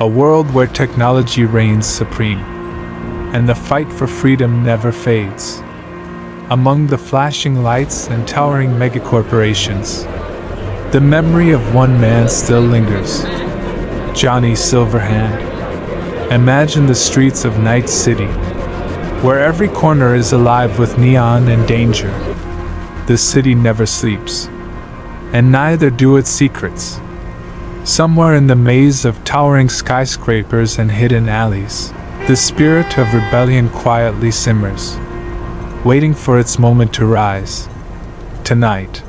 A world where technology reigns supreme, and the fight for freedom never fades. Among the flashing lights and towering megacorporations, the memory of one man still lingers. Johnny Silverhand. Imagine the streets of Night City, where every corner is alive with neon and danger. The city never sleeps, and neither do its secrets. Somewhere in the maze of towering skyscrapers and hidden alleys, the spirit of rebellion quietly simmers, waiting for its moment to rise. Tonight,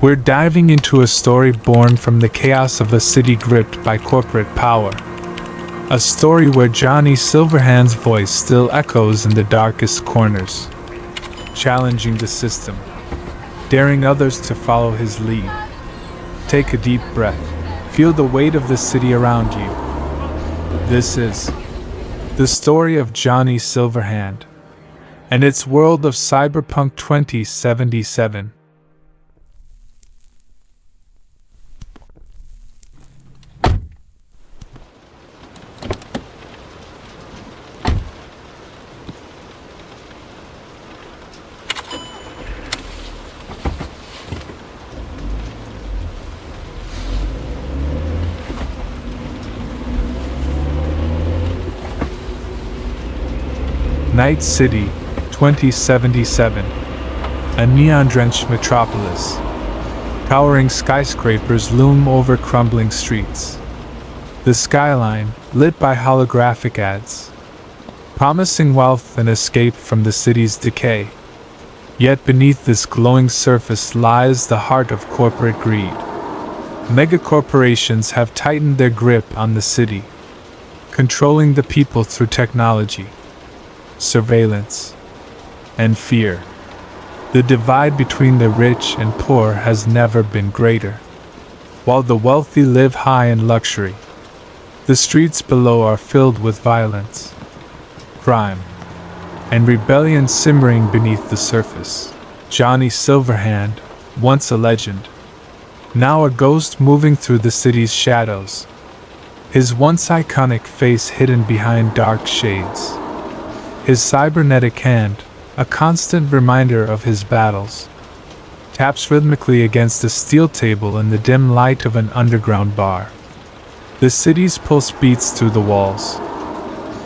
we're diving into a story born from the chaos of a city gripped by corporate power. A story where Johnny Silverhand's voice still echoes in the darkest corners, challenging the system, daring others to follow his lead. Take a deep breath. Feel the weight of the city around you. This is the story of Johnny Silverhand and its world of Cyberpunk 2077. Night City, 2077. A neon-drenched metropolis. Towering skyscrapers loom over crumbling streets. The skyline, lit by holographic ads, promising wealth and escape from the city's decay. Yet beneath this glowing surface lies the heart of corporate greed. Megacorporations have tightened their grip on the city, controlling the people through technology, surveillance, and fear. The divide between the rich and poor has never been greater. While the wealthy live high in luxury, the streets below are filled with violence, crime, and rebellion simmering beneath the surface. Johnny Silverhand, once a legend, now a ghost moving through the city's shadows, his once iconic face hidden behind dark shades. His cybernetic hand, a constant reminder of his battles, taps rhythmically against a steel table in the dim light of an underground bar. The city's pulse beats through the walls,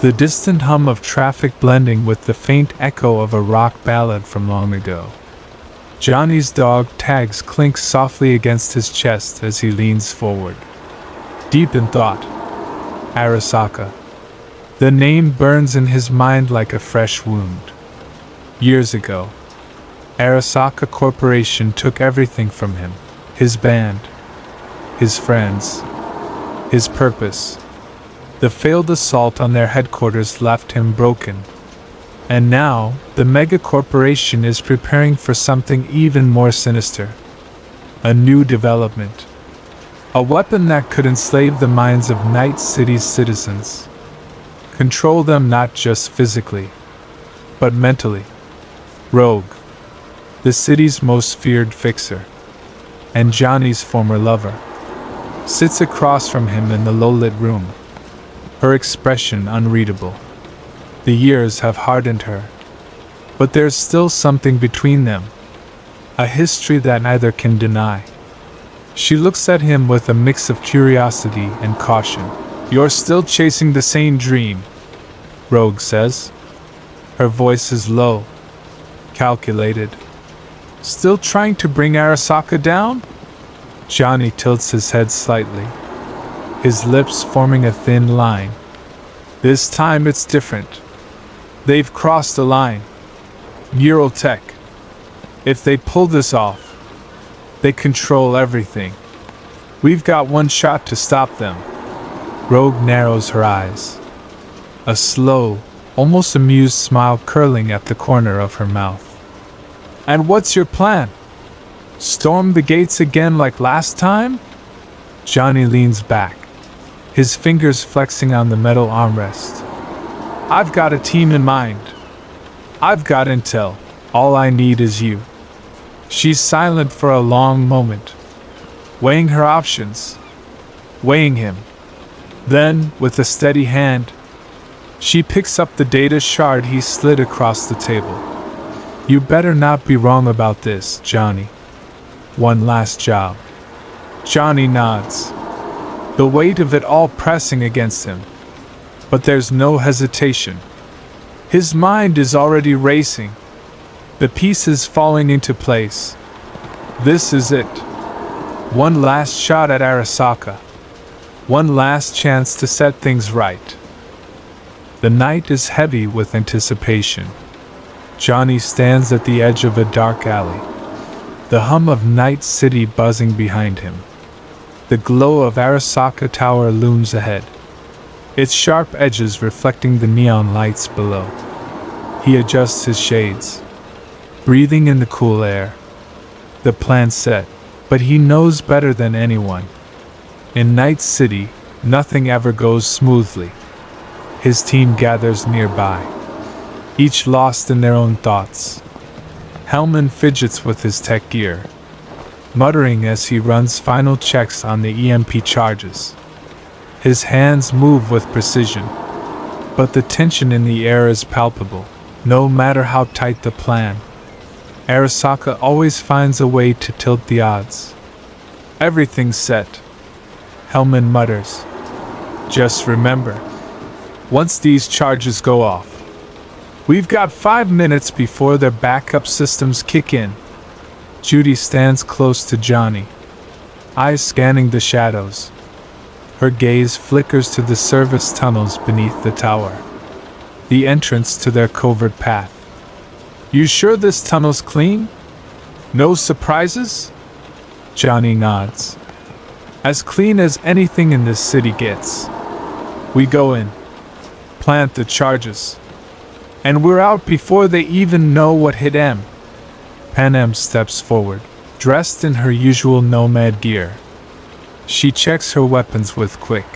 the distant hum of traffic blending with the faint echo of a rock ballad from long ago. Johnny's dog tags clink softly against his chest as he leans forward, deep in thought. Arasaka. The name burns in his mind like a fresh wound. Years ago, Arasaka Corporation took everything from him: his band, his friends, his purpose. The failed assault on their headquarters left him broken. And now, the mega corporation is preparing for something even more sinister. A new development. A weapon that could enslave the minds of Night City's citizens. Control them not just physically, but mentally. Rogue, the city's most feared fixer, and Johnny's former lover, sits across from him in the low-lit room, her expression unreadable. The years have hardened her, but there's still something between them, a history that neither can deny. She looks at him with a mix of curiosity and caution. "You're still chasing the same dream," Rogue says. Her voice is low, calculated. "Still trying to bring Arasaka down?" Johnny tilts his head slightly, his lips forming a thin line. "This time it's different. They've crossed a line. Neurotech. If they pull this off, they control everything. We've got one shot to stop them." Rogue narrows her eyes, a slow, almost amused smile curling at the corner of her mouth. "And what's your plan? Storm the gates again like last time?" Johnny leans back, his fingers flexing on the metal armrest. "I've got a team in mind. I've got intel. All I need is you." She's silent for a long moment, weighing her options, weighing him. Then, with a steady hand, she picks up the data shard he slid across the table. You better not be wrong about this, Johnny. One last job. Johnny nods, the weight of it all pressing against him. But there's no hesitation. His mind is already racing, the pieces falling into place. This is it. One last shot at Arasaka. One last chance to set things right. The night is heavy with anticipation. Johnny stands at the edge of a dark alley, the hum of Night City buzzing behind him. The glow of Arasaka Tower looms ahead, its sharp edges reflecting the neon lights below. He adjusts his shades, breathing in the cool air. The plan's set, but he knows better than anyone. In Night City, nothing ever goes smoothly. His team gathers nearby, each lost in their own thoughts. Hellman fidgets with his tech gear, muttering as he runs final checks on the EMP charges. His hands move with precision, but the tension in the air is palpable. No matter how tight the plan, Arasaka always finds a way to tilt the odds. Everything's set, Hellman mutters. Just remember, once these charges go off, we've got 5 minutes before their backup systems kick in. Judy stands close to Johnny, eyes scanning the shadows. Her gaze flickers to the service tunnels beneath the tower, the entrance to their covert path. You sure this tunnel's clean? No surprises? Johnny nods. As clean as anything in this city gets. We go in, plant the charges, and we're out before they even know what hit M. Panem steps forward, dressed in her usual nomad gear. She checks her weapons with quick,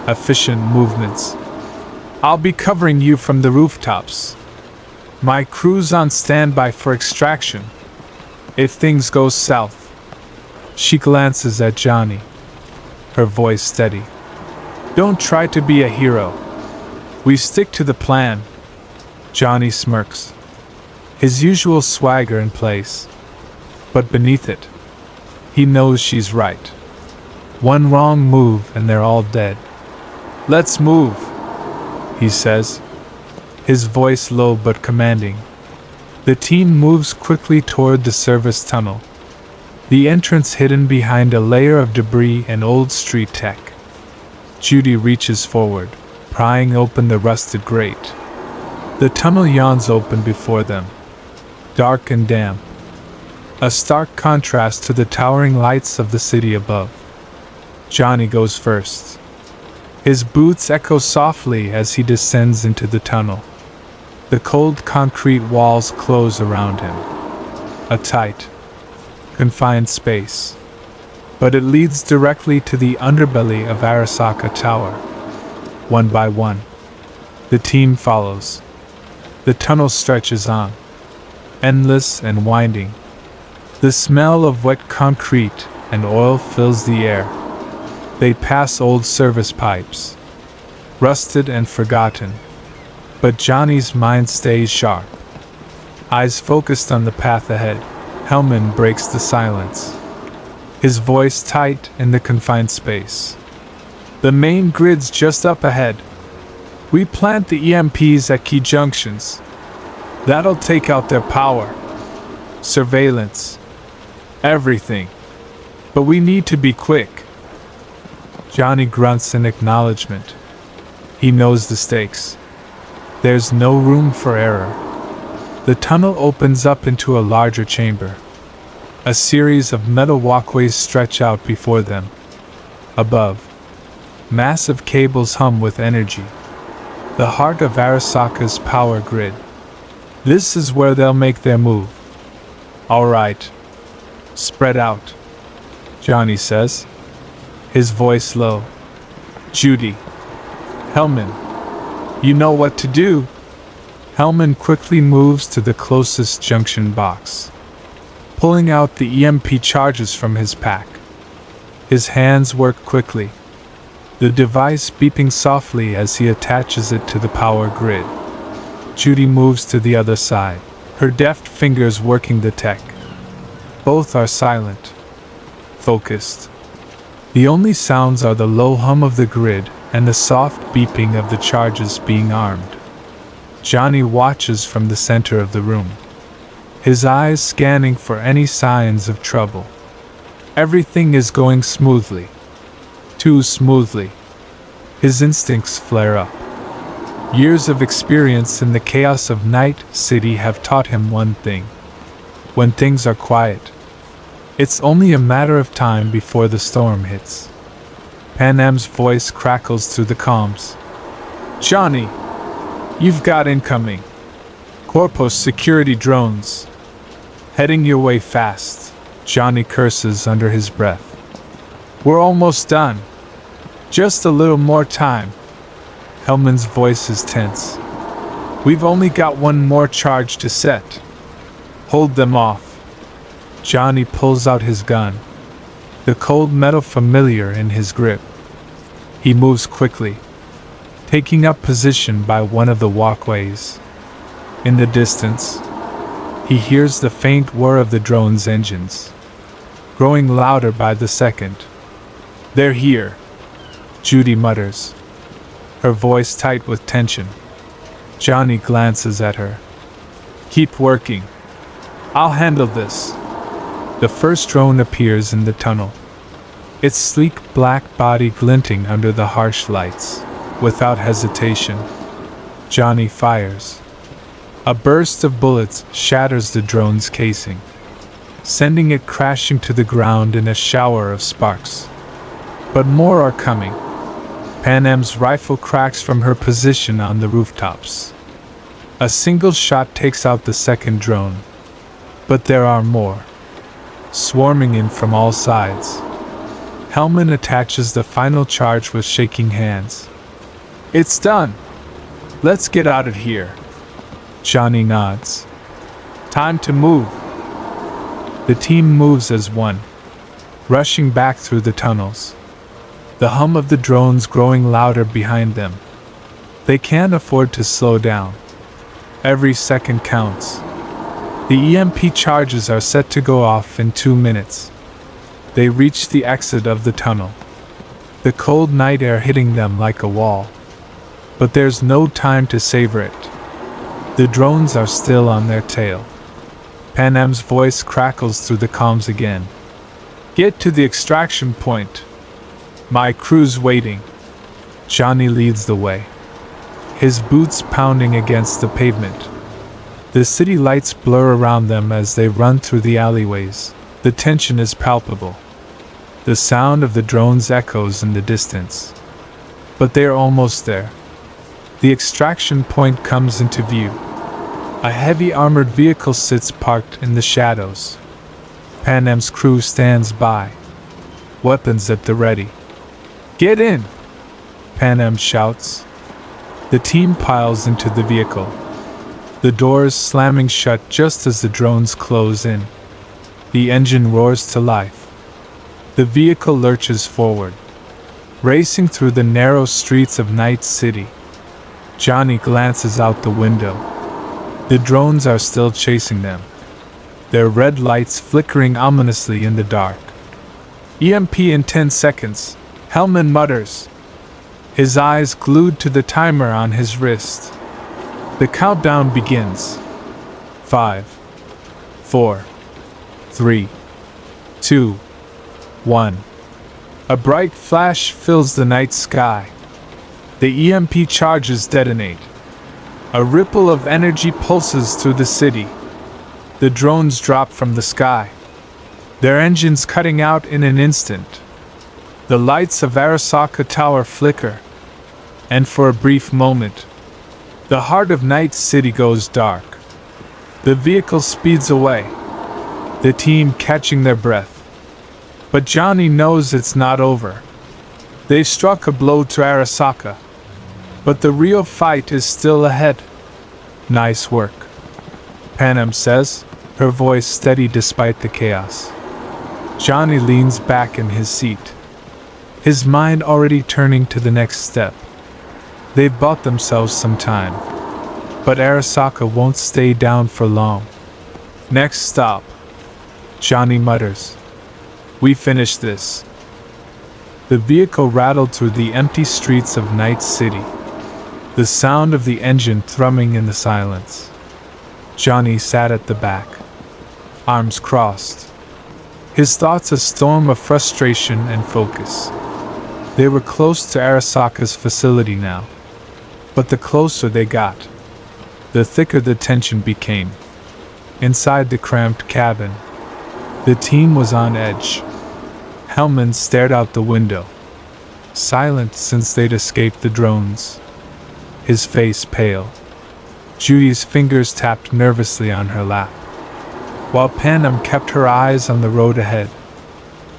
efficient movements. I'll be covering you from the rooftops. My crew's on standby for extraction, if things go south. She glances at Johnny, her voice steady. Don't try to be a hero. We stick to the plan. Johnny smirks, his usual swagger in place. But beneath it, he knows she's right. One wrong move and they're all dead. Let's move, he says, his voice low but commanding. The team moves quickly toward the service tunnel, the entrance hidden behind a layer of debris and old street tech. Judy reaches forward, prying open the rusted grate. The tunnel yawns open before them, dark and damp, a stark contrast to the towering lights of the city above. Johnny goes first. His boots echo softly as he descends into the tunnel. The cold concrete walls close around him. A tight, confined space. But it leads directly to the underbelly of Arasaka Tower. One by one, the team follows. The tunnel stretches on, endless and winding. The smell of wet concrete and oil fills the air. They pass old service pipes, rusted and forgotten. But Johnny's mind stays sharp. Eyes focused on the path ahead, Hellman breaks the silence, his voice tight in the confined space. The main grid's just up ahead. We plant the EMPs at key junctions. That'll take out their power, surveillance, everything. But we need to be quick. Johnny grunts in acknowledgement. He knows the stakes. There's no room for error. The tunnel opens up into a larger chamber. A series of metal walkways stretch out before them. Above, massive cables hum with energy. The heart of Arasaka's power grid. This is where they'll make their move. All right. Spread out, Johnny says, his voice low. Judy. Hellman. You know what to do. Hellman quickly moves to the closest junction box, pulling out the EMP charges from his pack. His hands work quickly, the device beeping softly as he attaches it to the power grid. Judy moves to the other side, her deft fingers working the tech. Both are silent, focused. The only sounds are the low hum of the grid and the soft beeping of the charges being armed. Johnny watches from the center of the room, his eyes scanning for any signs of trouble. Everything is going smoothly. Too smoothly. His instincts flare up. Years of experience in the chaos of Night City have taught him one thing. When things are quiet, it's only a matter of time before the storm hits. Panem's voice crackles through the comms. Johnny, you've got incoming. Corpus security drones. Heading your way fast, Johnny curses under his breath. We're almost done. Just a little more time. Hellman's voice is tense. We've only got one more charge to set. Hold them off. Johnny pulls out his gun, the cold metal familiar in his grip. He moves quickly, taking up position by one of the walkways. In the distance, he hears the faint whir of the drone's engines, growing louder by the second. They're here, Judy mutters, her voice tight with tension. Johnny glances at her. Keep working. I'll handle this. The first drone appears in the tunnel, its sleek black body glinting under the harsh lights. Without hesitation, Johnny fires. A burst of bullets shatters the drone's casing, sending it crashing to the ground in a shower of sparks. But more are coming. Panem's rifle cracks from her position on the rooftops. A single shot takes out the second drone. But there are more, swarming in from all sides. Hellman attaches the final charge with shaking hands. It's done. Let's get out of here. Johnny nods. Time to move. The team moves as one, rushing back through the tunnels, the hum of the drones growing louder behind them. They can't afford to slow down. Every second counts. The EMP charges are set to go off in 2 minutes. They reach the exit of the tunnel, the cold night air hitting them like a wall. But there's no time to savor it. The drones are still on their tail. Panem's voice crackles through the comms again. Get to the extraction point. My crew's waiting. Johnny leads the way, his boots pounding against the pavement. The city lights blur around them as they run through the alleyways. The tension is palpable. The sound of the drones echoes in the distance. But they are almost there. The extraction point comes into view. A heavy armored vehicle sits parked in the shadows. Panem's crew stands by, weapons at the ready. Get in! Panem shouts. The team piles into the vehicle, the doors slamming shut just as the drones close in. The engine roars to life. The vehicle lurches forward, racing through the narrow streets of Night City. Johnny glances out the window. The drones are still chasing them, their red lights flickering ominously in the dark. EMP in 10 seconds, Hellman mutters, his eyes glued to the timer on his wrist. The countdown begins. 5, 4, 3, 2, 1. A bright flash fills the night sky. The EMP charges detonate. A ripple of energy pulses through the city. The drones drop from the sky, their engines cutting out in an instant. The lights of Arasaka Tower flicker, and for a brief moment, the heart of Night City goes dark. The vehicle speeds away, the team catching their breath. But Johnny knows it's not over. They've struck a blow to Arasaka, but the real fight is still ahead. Nice work, Panem says, her voice steady despite the chaos. Johnny leans back in his seat, his mind already turning to the next step. They've bought themselves some time, but Arasaka won't stay down for long. Next stop, Johnny mutters. We finish this. The vehicle rattled through the empty streets of Night City, the sound of the engine thrumming in the silence. Johnny sat at the back, arms crossed, his thoughts a storm of frustration and focus. They were close to Arasaka's facility now, but the closer they got, the thicker the tension became. Inside the cramped cabin, the team was on edge. Hellman stared out the window, silent since they'd escaped the drones, his face pale. Judy's fingers tapped nervously on her lap, while Panam kept her eyes on the road ahead.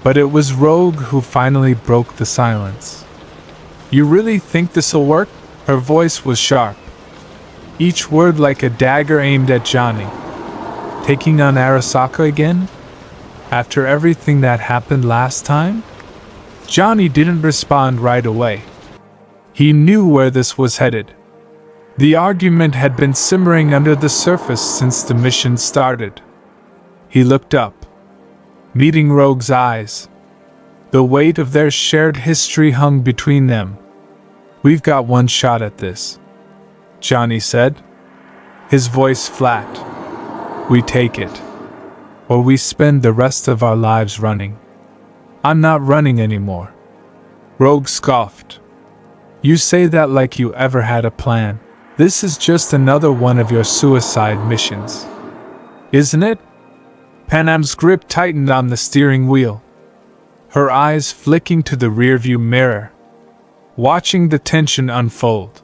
But it was Rogue who finally broke the silence. You really think this'll work? Her voice was sharp, each word like a dagger aimed at Johnny. Taking on Arasaka again? After everything that happened last time? Johnny didn't respond right away. He knew where this was headed. The argument had been simmering under the surface since the mission started. He looked up, meeting Rogue's eyes. The weight of their shared history hung between them. We've got one shot at this, Johnny said, his voice flat. We take it, or we spend the rest of our lives running. I'm not running anymore. Rogue scoffed. You say that like you ever had a plan. This is just another one of your suicide missions, isn't it? Panam's grip tightened on the steering wheel, her eyes flicking to the rearview mirror, watching the tension unfold.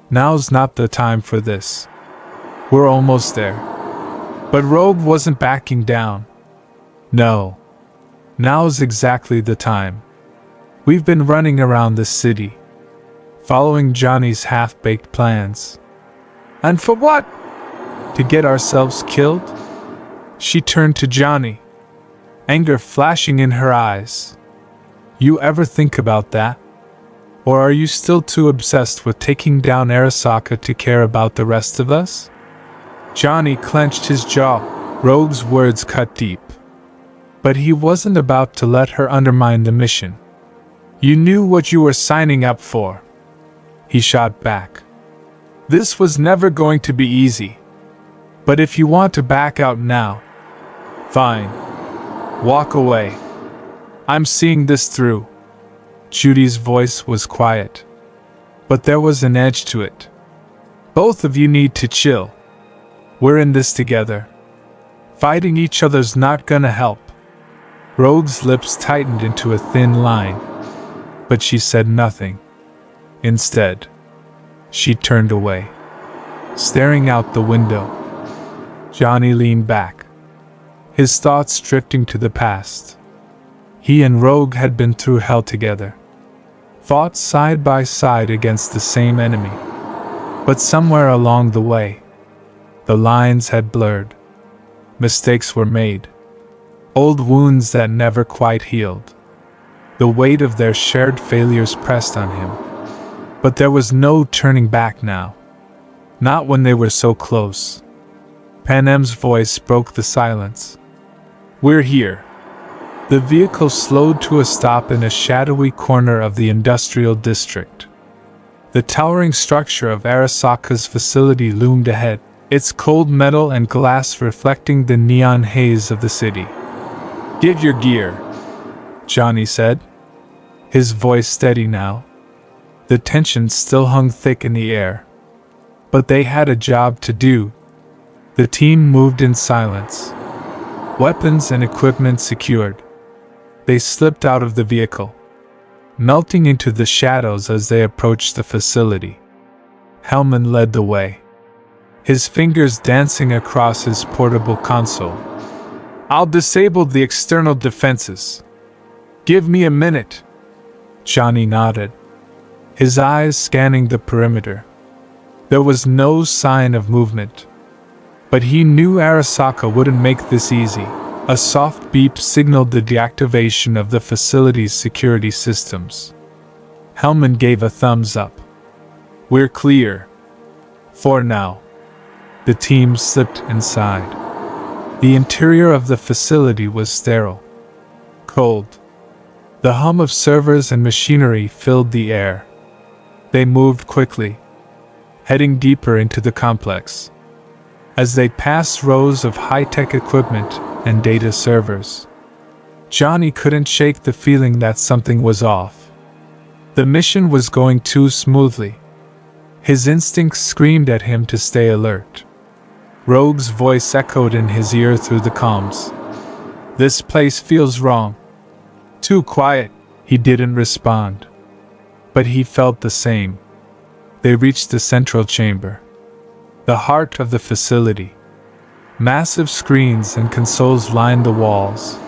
Now's not the time for this. We're almost there. But Rogue wasn't backing down. No. Now's exactly the time. We've been running around the city, following Johnny's half-baked plans. And for what? To get ourselves killed? She turned to Johnny, anger flashing in her eyes. You ever think about that? Or are you still too obsessed with taking down Arasaka to care about the rest of us? Johnny clenched his jaw. Rogue's words cut deep. But he wasn't about to let her undermine the mission. You knew what you were signing up for, he shot back. This was never going to be easy. But if you want to back out now, fine. Walk away. I'm seeing this through. Judy's voice was quiet, but there was an edge to it. Both of you need to chill. We're in this together. Fighting each other's not gonna help. Rogue's lips tightened into a thin line, but she said nothing. Instead, she turned away, staring out the window. Johnny leaned back, his thoughts drifting to the past. He and Rogue had been through hell together, fought side by side against the same enemy. But somewhere along the way, the lines had blurred. Mistakes were made. Old wounds that never quite healed. The weight of their shared failures pressed on him. But there was no turning back now. Not when they were so close. Panem's voice broke the silence. We're here. The vehicle slowed to a stop in a shadowy corner of the industrial district. The towering structure of Arasaka's facility loomed ahead, its cold metal and glass reflecting the neon haze of the city. Get your gear, Johnny said, his voice steady now. The tension still hung thick in the air. But they had a job to do. The team moved in silence, weapons and equipment secured. They slipped out of the vehicle, melting into the shadows as they approached the facility. Hellman led the way, his fingers dancing across his portable console. I'll disable the external defenses. Give me a minute. Johnny nodded, his eyes scanning the perimeter. There was no sign of movement. But he knew Arasaka wouldn't make this easy. A soft beep signaled the deactivation of the facility's security systems. Hellman gave a thumbs up. "We're clear. For now." The team slipped inside. The interior of the facility was sterile. Cold. The hum of servers and machinery filled the air. They moved quickly, heading deeper into the complex. As they passed rows of high-tech equipment and data servers, Johnny couldn't shake the feeling that something was off. The mission was going too smoothly. His instincts screamed at him to stay alert. Rogue's voice echoed in his ear through the comms. "This place feels wrong. Too quiet." He didn't respond, but he felt the same. They reached the central chamber, the heart of the facility. Massive screens and consoles lined the walls.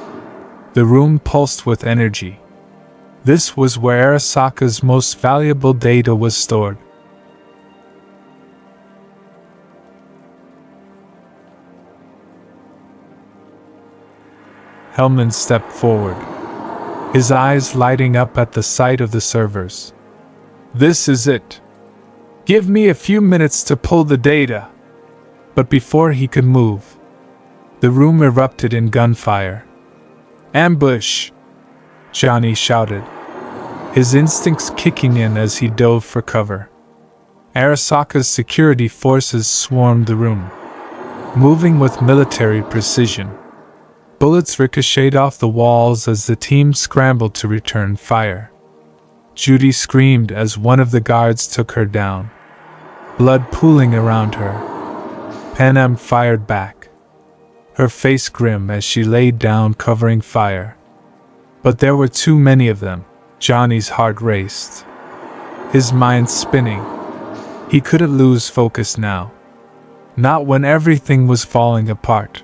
The room pulsed with energy. This was where Arasaka's most valuable data was stored. Hellman stepped forward, his eyes lighting up at the sight of the servers. "This is it. Give me a few minutes to pull the data." But before he could move, the room erupted in gunfire. "Ambush!" Johnny shouted, his instincts kicking in as he dove for cover. Arasaka's security forces swarmed the room, moving with military precision. Bullets ricocheted off the walls as the team scrambled to return fire. Judy screamed as one of the guards took her down, blood pooling around her. Panam fired back, her face grim as she laid down covering fire. But there were too many of them. Johnny's heart raced, his mind spinning. He couldn't lose focus now. Not when everything was falling apart.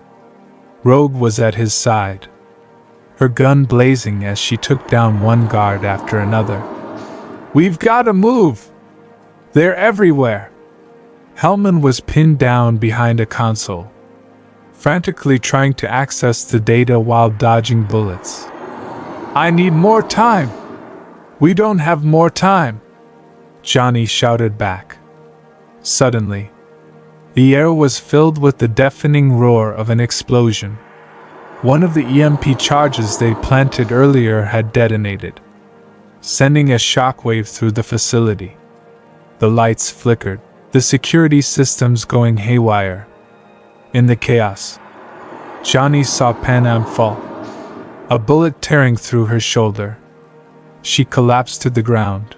Rogue was at his side, her gun blazing as she took down one guard after another. "We've got to move! They're everywhere!" Hellman was pinned down behind a console, frantically trying to access the data while dodging bullets. "I need more time!" "We don't have more time!" Johnny shouted back. Suddenly, the air was filled with the deafening roar of an explosion. One of the EMP charges they planted earlier had detonated, sending a shockwave through the facility. The lights flickered, the security systems going haywire. In the chaos, Johnny saw Panam fall, a bullet tearing through her shoulder. She collapsed to the ground,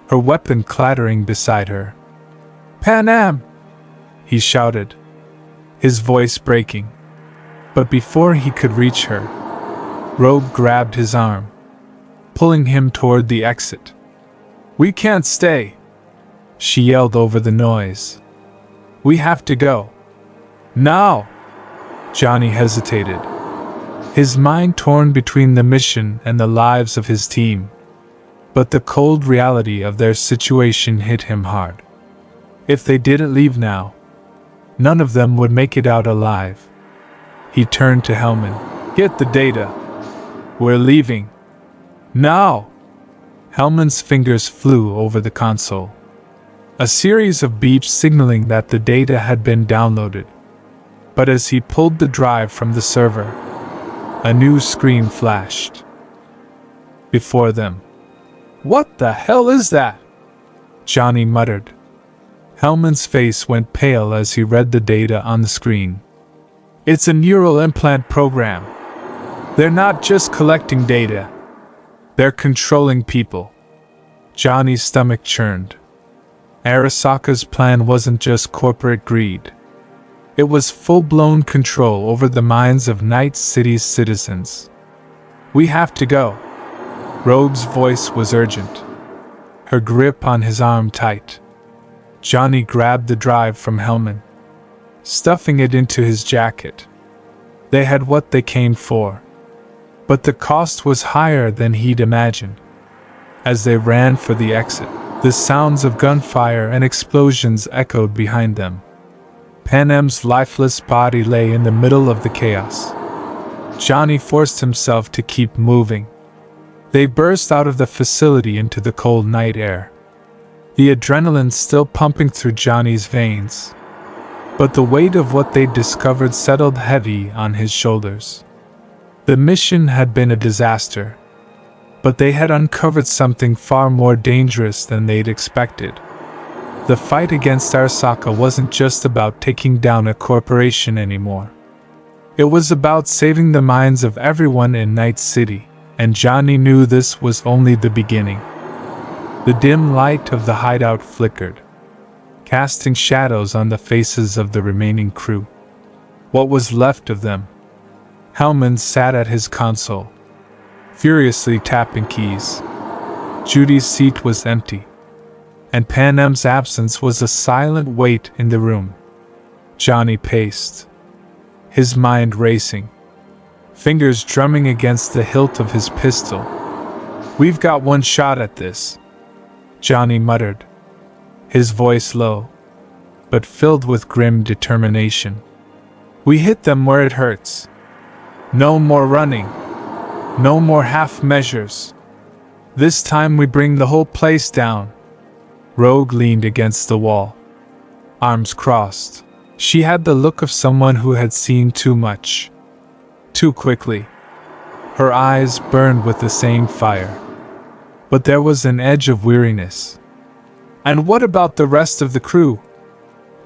her weapon clattering beside her. "Panam!" he shouted, his voice breaking. But before he could reach her, Rogue grabbed his arm, pulling him toward the exit. "We can't stay!" she yelled over the noise. "We have to go. Now!" Johnny hesitated, his mind torn between the mission and the lives of his team. But the cold reality of their situation hit him hard. If they didn't leave now, none of them would make it out alive. He turned to Hellman. "Get the data. We're leaving. Now!" Hellman's fingers flew over the console, a series of beeps signaling that the data had been downloaded. But as he pulled the drive from the server, a new screen flashed before them. "What the hell is that?" Johnny muttered. Hellman's face went pale as he read the data on the screen. "It's a neural implant program. They're not just collecting data. They're controlling people." Johnny's stomach churned. Arasaka's plan wasn't just corporate greed. It was full-blown control over the minds of Night City's citizens. "We have to go." Rogue's voice was urgent, her grip on his arm tight. Johnny grabbed the drive from Hellman, stuffing it into his jacket. They had what they came for, but the cost was higher than he'd imagined. As they ran for the exit, the sounds of gunfire and explosions echoed behind them. Panam's lifeless body lay in the middle of the chaos, Johnny forced himself to keep moving. They burst out of the facility into the cold night air. The adrenaline still pumping through Johnny's veins. But the weight of what they'd discovered settled heavy on his shoulders. The mission had been a disaster, but they had uncovered something far more dangerous than they'd expected. The fight against Arasaka wasn't just about taking down a corporation anymore. It was about saving the minds of everyone in Night City, and Johnny knew this was only the beginning. The dim light of the hideout flickered, casting shadows on the faces of the remaining crew. What was left of them? Hellman sat at his console, furiously tapping keys. Judy's seat was empty, and Panem's absence was a silent weight in the room. Johnny paced, his mind racing, fingers drumming against the hilt of his pistol. "We've got one shot at this," Johnny muttered, his voice low, but filled with grim determination. "We hit them where it hurts. No more running. No more half measures. This time we bring the whole place down." Rogue leaned against the wall, arms crossed. She had the look of someone who had seen too much, too quickly. Her eyes burned with the same fire, but there was an edge of weariness. "And what about the rest of the crew?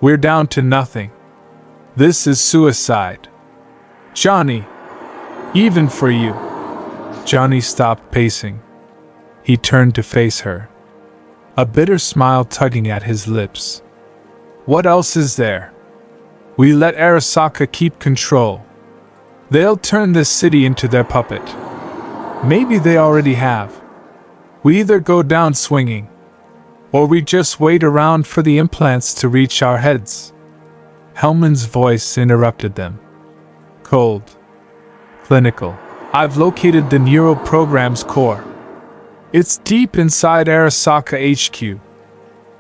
We're down to nothing. This is suicide. Johnny, even for you." Johnny stopped pacing. He turned to face her, a bitter smile tugging at his lips. "What else is there? We let Arasaka keep control. They'll turn this city into their puppet. Maybe they already have. We either go down swinging, or we just wait around for the implants to reach our heads." Hellman's voice interrupted them. Cold, clinical. "I've located the neural program's core. It's deep inside Arasaka HQ.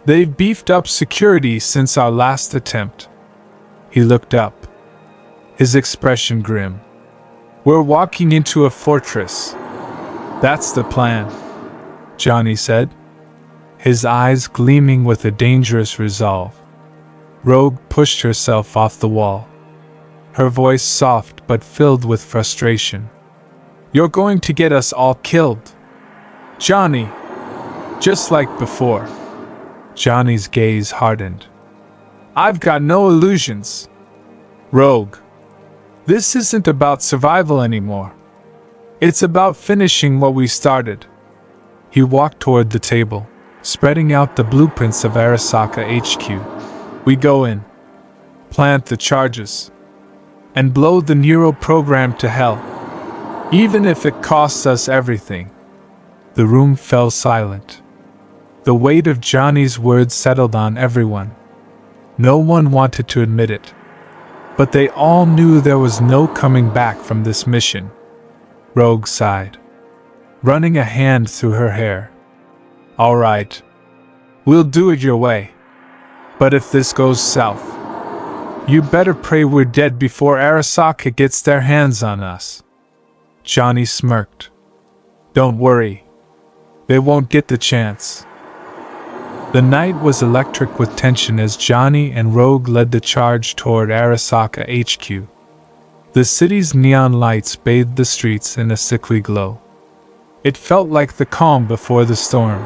They've beefed up security since our last attempt." He looked up, his expression grim. "We're walking into a fortress. That's the plan," Johnny said, his eyes gleaming with a dangerous resolve. Rogue pushed herself off the wall, her voice soft but filled with frustration. "You're going to get us all killed, Johnny, just like before." Johnny's gaze hardened. "I've got no illusions. Rogue, this isn't about survival anymore. It's about finishing what we started." He walked toward the table, spreading out the blueprints of Arasaka HQ. "We go in, plant the charges, and blow the neural program to hell, even if it costs us everything." The room fell silent. The weight of Johnny's words settled on everyone. No one wanted to admit it, but they all knew there was no coming back from this mission. Rogue sighed, running a hand through her hair. "All right, we'll do it your way. But if this goes south, you better pray we're dead before Arasaka gets their hands on us." Johnny smirked. "Don't worry. They won't get the chance." The night was electric with tension as Johnny and Rogue led the charge toward Arasaka HQ. The city's neon lights bathed the streets in a sickly glow. It felt like the calm before the storm.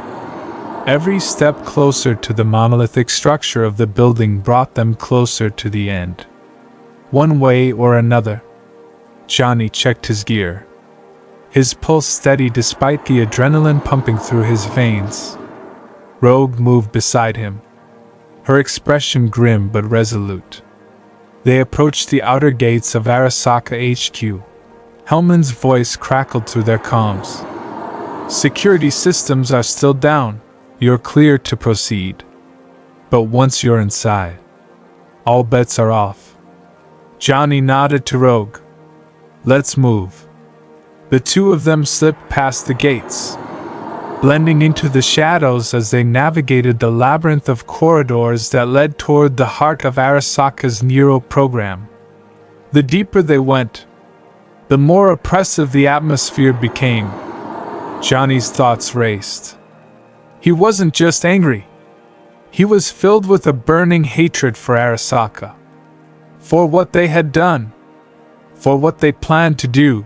Every step closer to the monolithic structure of the building brought them closer to the end. One way or another. Johnny checked his gear, his pulse steady despite the adrenaline pumping through his veins. Rogue moved beside him, her expression grim but resolute. They approached the outer gates of Arasaka HQ. Hellman's voice crackled through their comms. "Security systems are still down. You're clear to proceed. But once you're inside, all bets are off." Johnny nodded to Rogue. "Let's move." The two of them slipped past the gates, blending into the shadows as they navigated the labyrinth of corridors that led toward the heart of Arasaka's neural program. The deeper they went, The more oppressive the atmosphere became, Johnny's thoughts raced. He wasn't just angry. He was filled with a burning hatred for Arasaka. For what they had done. For what they planned to do.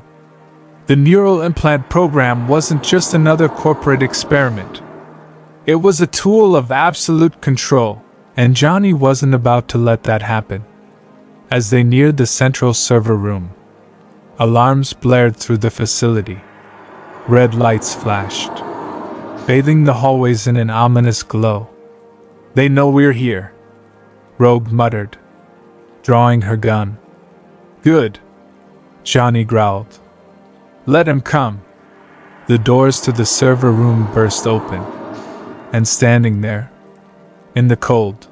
The neural implant program wasn't just another corporate experiment. It was a tool of absolute control, and Johnny wasn't about to let that happen. As they neared the central server room, alarms blared through the facility. Red lights flashed, bathing the hallways in an ominous glow. "They know we're here," Rogue muttered, drawing her gun. "Good," Johnny growled. "Let him come." The doors to the server room burst open, and standing there, in the cold,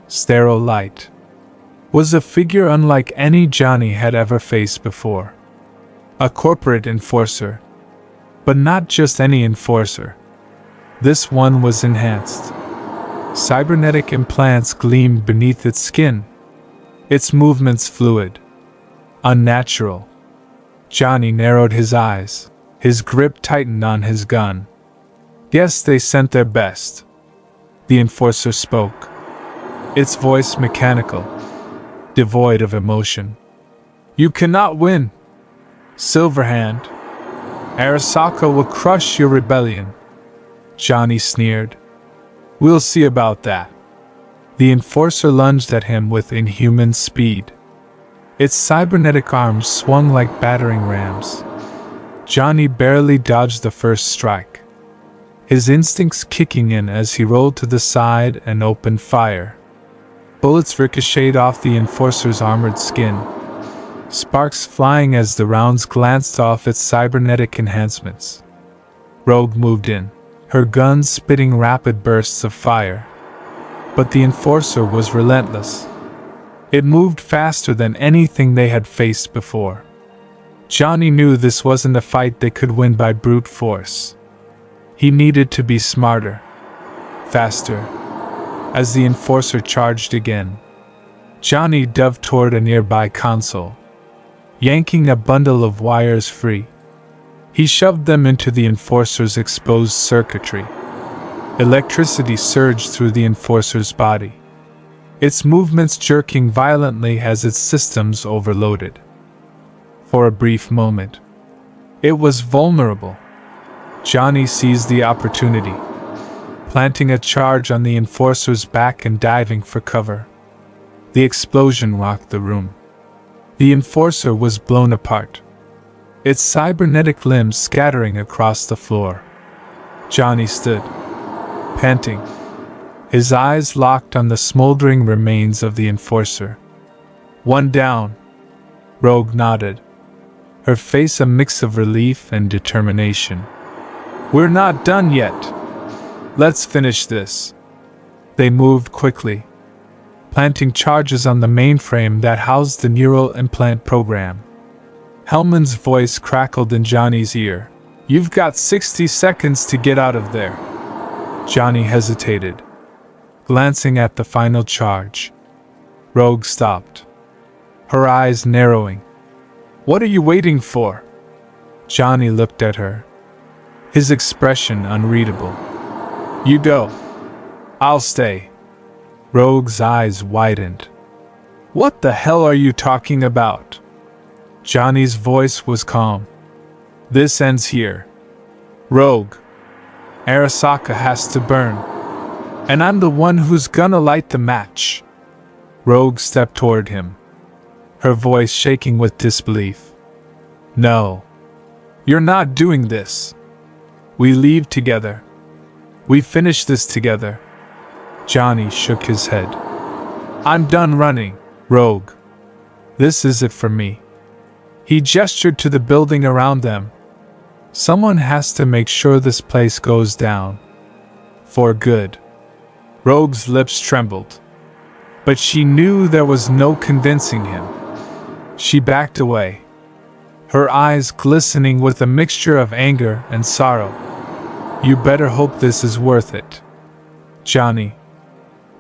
sterile light, was a figure unlike any Johnny had ever faced before. A corporate enforcer. But not just any enforcer. This one was enhanced. Cybernetic implants gleamed beneath its skin, its movements fluid, unnatural. Johnny narrowed his eyes, his grip tightened on his gun. "Guess they sent their best," the enforcer spoke, its voice mechanical, devoid of emotion. "You cannot win, Silverhand. Arasaka will crush your rebellion," Johnny sneered. "We'll see about that." The enforcer lunged at him with inhuman speed. Its cybernetic arms swung like battering rams. Johnny barely dodged the first strike, his instincts kicking in as he rolled to the side and opened fire. Bullets ricocheted off the enforcer's armored skin, sparks flying as the rounds glanced off its cybernetic enhancements. Rogue moved in, her gun spitting rapid bursts of fire. But the enforcer was relentless. It moved faster than anything they had faced before. Johnny knew this wasn't a fight they could win by brute force. He needed to be smarter, faster. As the enforcer charged again, Johnny dove toward a nearby console, yanking a bundle of wires free. He shoved them into the enforcer's exposed circuitry. Electricity surged through the enforcer's body, its movements jerking violently as its systems overloaded. For a brief moment, it was vulnerable. Johnny seized the opportunity, planting a charge on the enforcer's back and diving for cover. The explosion rocked the room. The enforcer was blown apart, its cybernetic limbs scattering across the floor. Johnny stood, panting, his eyes locked on the smoldering remains of the enforcer. "One down," Rogue nodded, her face a mix of relief and determination. "We're not done yet. Let's finish this." They moved quickly, planting charges on the mainframe that housed the neural implant program. Hellman's voice crackled in Johnny's ear. "You've got 60 seconds to get out of there." Johnny hesitated, glancing at the final charge. Rogue stopped, her eyes narrowing. "What are you waiting for?" Johnny looked at her, his expression unreadable. "You go. I'll stay." Rogue's eyes widened. "What the hell are you talking about?" Johnny's voice was calm. "This ends here. Rogue. Arasaka has to burn. And I'm the one who's gonna light the match." Rogue stepped toward him, her voice shaking with disbelief. "No. You're not doing this. We leave together. We finish this together." Johnny shook his head. "I'm done running, Rogue. This is it for me." He gestured to the building around them. "Someone has to make sure this place goes down. For good." Rogue's lips trembled, but she knew there was no convincing him. She backed away, her eyes glistening with a mixture of anger and sorrow. "You better hope this is worth it, Johnny."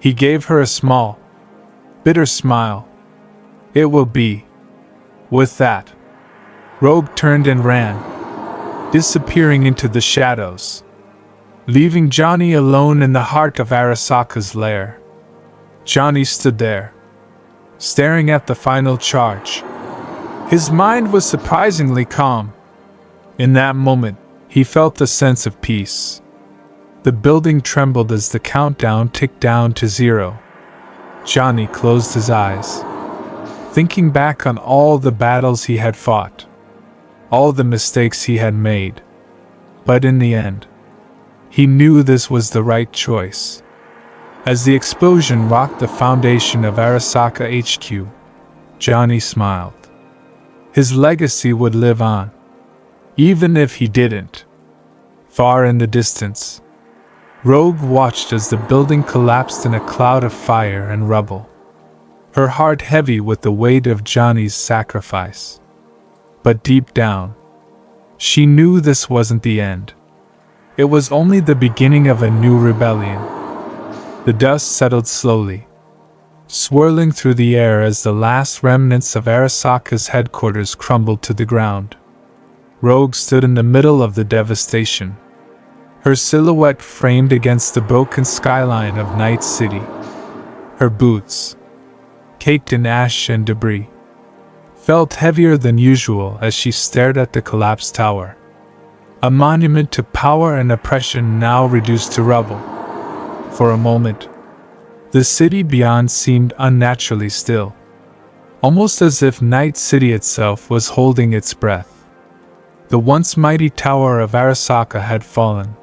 He gave her a small, bitter smile. "It will be." With that, Rogue turned and ran, disappearing into the shadows, leaving Johnny alone in the heart of Arasaka's lair. Johnny stood there, staring at the final charge. His mind was surprisingly calm. In that moment, he felt a sense of peace. The building trembled as the countdown ticked down to 0. Johnny closed his eyes, thinking back on all the battles he had fought, all the mistakes he had made. But in the end, he knew this was the right choice. As the explosion rocked the foundation of Arasaka HQ, Johnny smiled. His legacy would live on, even if he didn't. Far in the distance, Rogue watched as the building collapsed in a cloud of fire and rubble, her heart heavy with the weight of Johnny's sacrifice. But deep down, she knew this wasn't the end. It was only the beginning of a new rebellion. The dust settled slowly, swirling through the air as the last remnants of Arasaka's headquarters crumbled to the ground. Rogue stood in the middle of the devastation, her silhouette framed against the broken skyline of Night City. Her boots, caked in ash and debris, felt heavier than usual as she stared at the collapsed tower, a monument to power and oppression now reduced to rubble. For a moment, the city beyond seemed unnaturally still, almost as if Night City itself was holding its breath. The once mighty tower of Arasaka had fallen,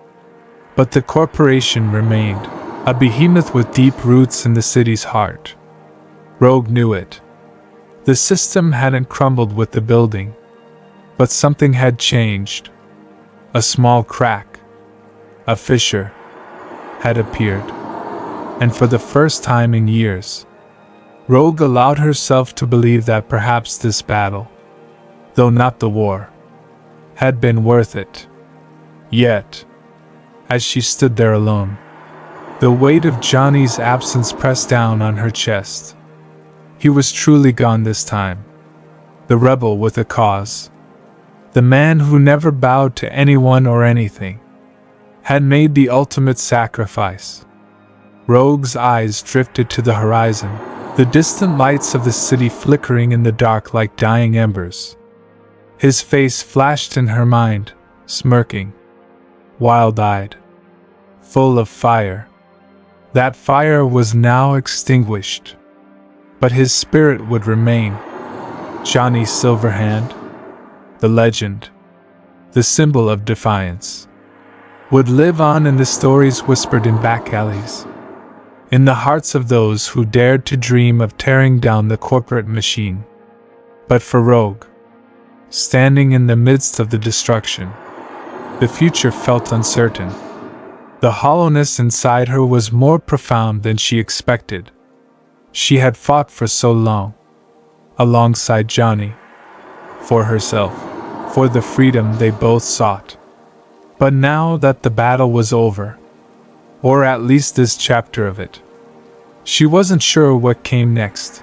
but the corporation remained, a behemoth with deep roots in the city's heart. Rogue knew it. The system hadn't crumbled with the building, but something had changed. A small crack, a fissure, had appeared, and for the first time in years, Rogue allowed herself to believe that perhaps this battle, though not the war, had been worth it. Yet, as she stood there alone, the weight of Johnny's absence pressed down on her chest. He was truly gone this time. The rebel with a cause, the man who never bowed to anyone or anything, had made the ultimate sacrifice. Rogue's eyes drifted to the horizon, the distant lights of the city flickering in the dark like dying embers. His face flashed in her mind, smirking, wild-eyed, full of fire. That fire was now extinguished, but his spirit would remain. Johnny Silverhand, the legend, the symbol of defiance, would live on in the stories whispered in back alleys, in the hearts of those who dared to dream of tearing down the corporate machine. But for Rogue, standing in the midst of the destruction, the future felt uncertain. The hollowness inside her was more profound than she expected. She had fought for so long, alongside Johnny, for herself, for the freedom they both sought. But now that the battle was over, or at least this chapter of it, she wasn't sure what came next.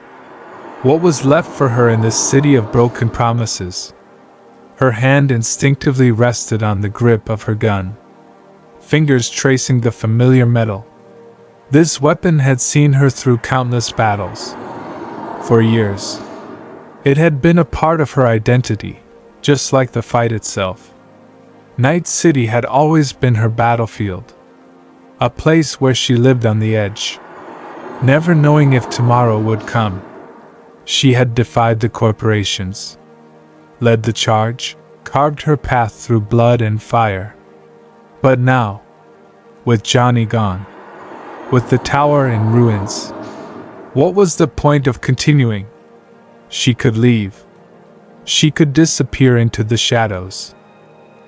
What was left for her in this city of broken promises? Her hand instinctively rested on the grip of her gun, fingers tracing the familiar metal. This weapon had seen her through countless battles. For years, it had been a part of her identity, just like the fight itself. Night City had always been her battlefield, a place where she lived on the edge, never knowing if tomorrow would come. She had defied the corporations, led the charge, carved her path through blood and fire. But now, with Johnny gone, with the tower in ruins, what was the point of continuing? She could leave. She could disappear into the shadows,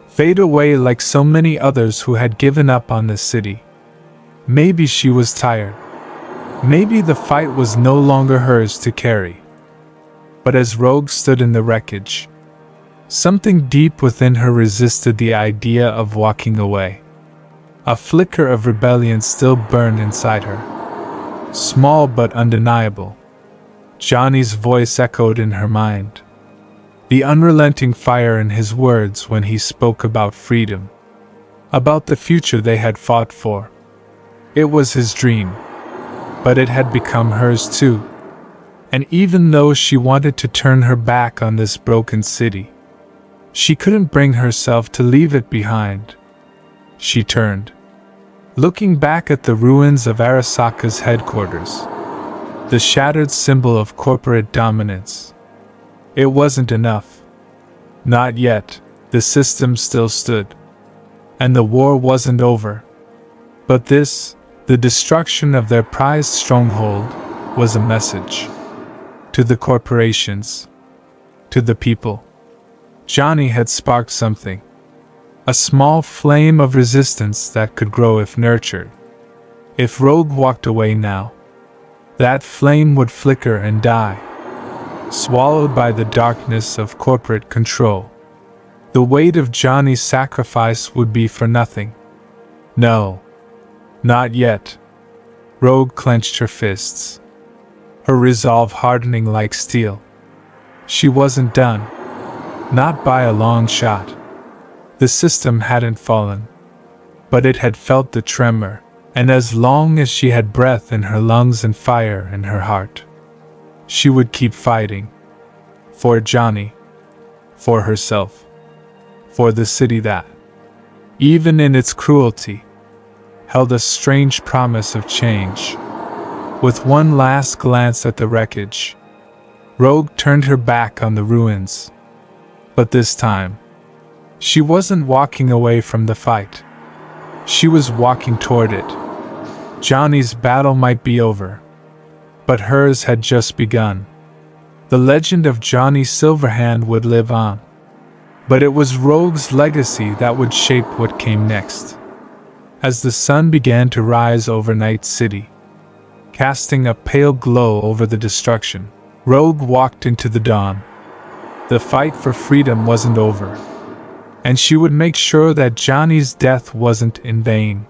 fade away like so many others who had given up on the city. Maybe she was tired. Maybe the fight was no longer hers to carry. But as Rogue stood in the wreckage, something deep within her resisted the idea of walking away. A flicker of rebellion still burned inside her, small but undeniable. Johnny's voice echoed in her mind. the unrelenting fire in his words when he spoke about freedom, about the future they had fought for. It was his dream, but it had become hers too. And even though she wanted to turn her back on this broken city, she couldn't bring herself to leave it behind. She turned, looking back at the ruins of Arasaka's headquarters, the shattered symbol of corporate dominance. It wasn't enough. Not yet. The system still stood. And the war wasn't over. But this, the destruction of their prized stronghold, was a message. To the corporations. To the people. Johnny had sparked something. A small flame of resistance that could grow if nurtured. If Rogue walked away now, that flame would flicker and die, swallowed by the darkness of corporate control. The weight of Johnny's sacrifice would be for nothing. No, not yet. Rogue clenched her fists, her resolve hardening like steel. She wasn't done. Not by a long shot. The system hadn't fallen, but it had felt the tremor, and as long as she had breath in her lungs and fire in her heart, she would keep fighting. For Johnny, for herself, for the city that, even in its cruelty, held a strange promise of change. With one last glance at the wreckage, Rogue turned her back on the ruins. But this time, she wasn't walking away from the fight. She was walking toward it. Johnny's battle might be over, but hers had just begun. The legend of Johnny Silverhand would live on, but it was Rogue's legacy that would shape what came next. As the sun began to rise over Night City, casting a pale glow over the destruction, Rogue walked into the dawn. The fight for freedom wasn't over, and she would make sure that Johnny's death wasn't in vain.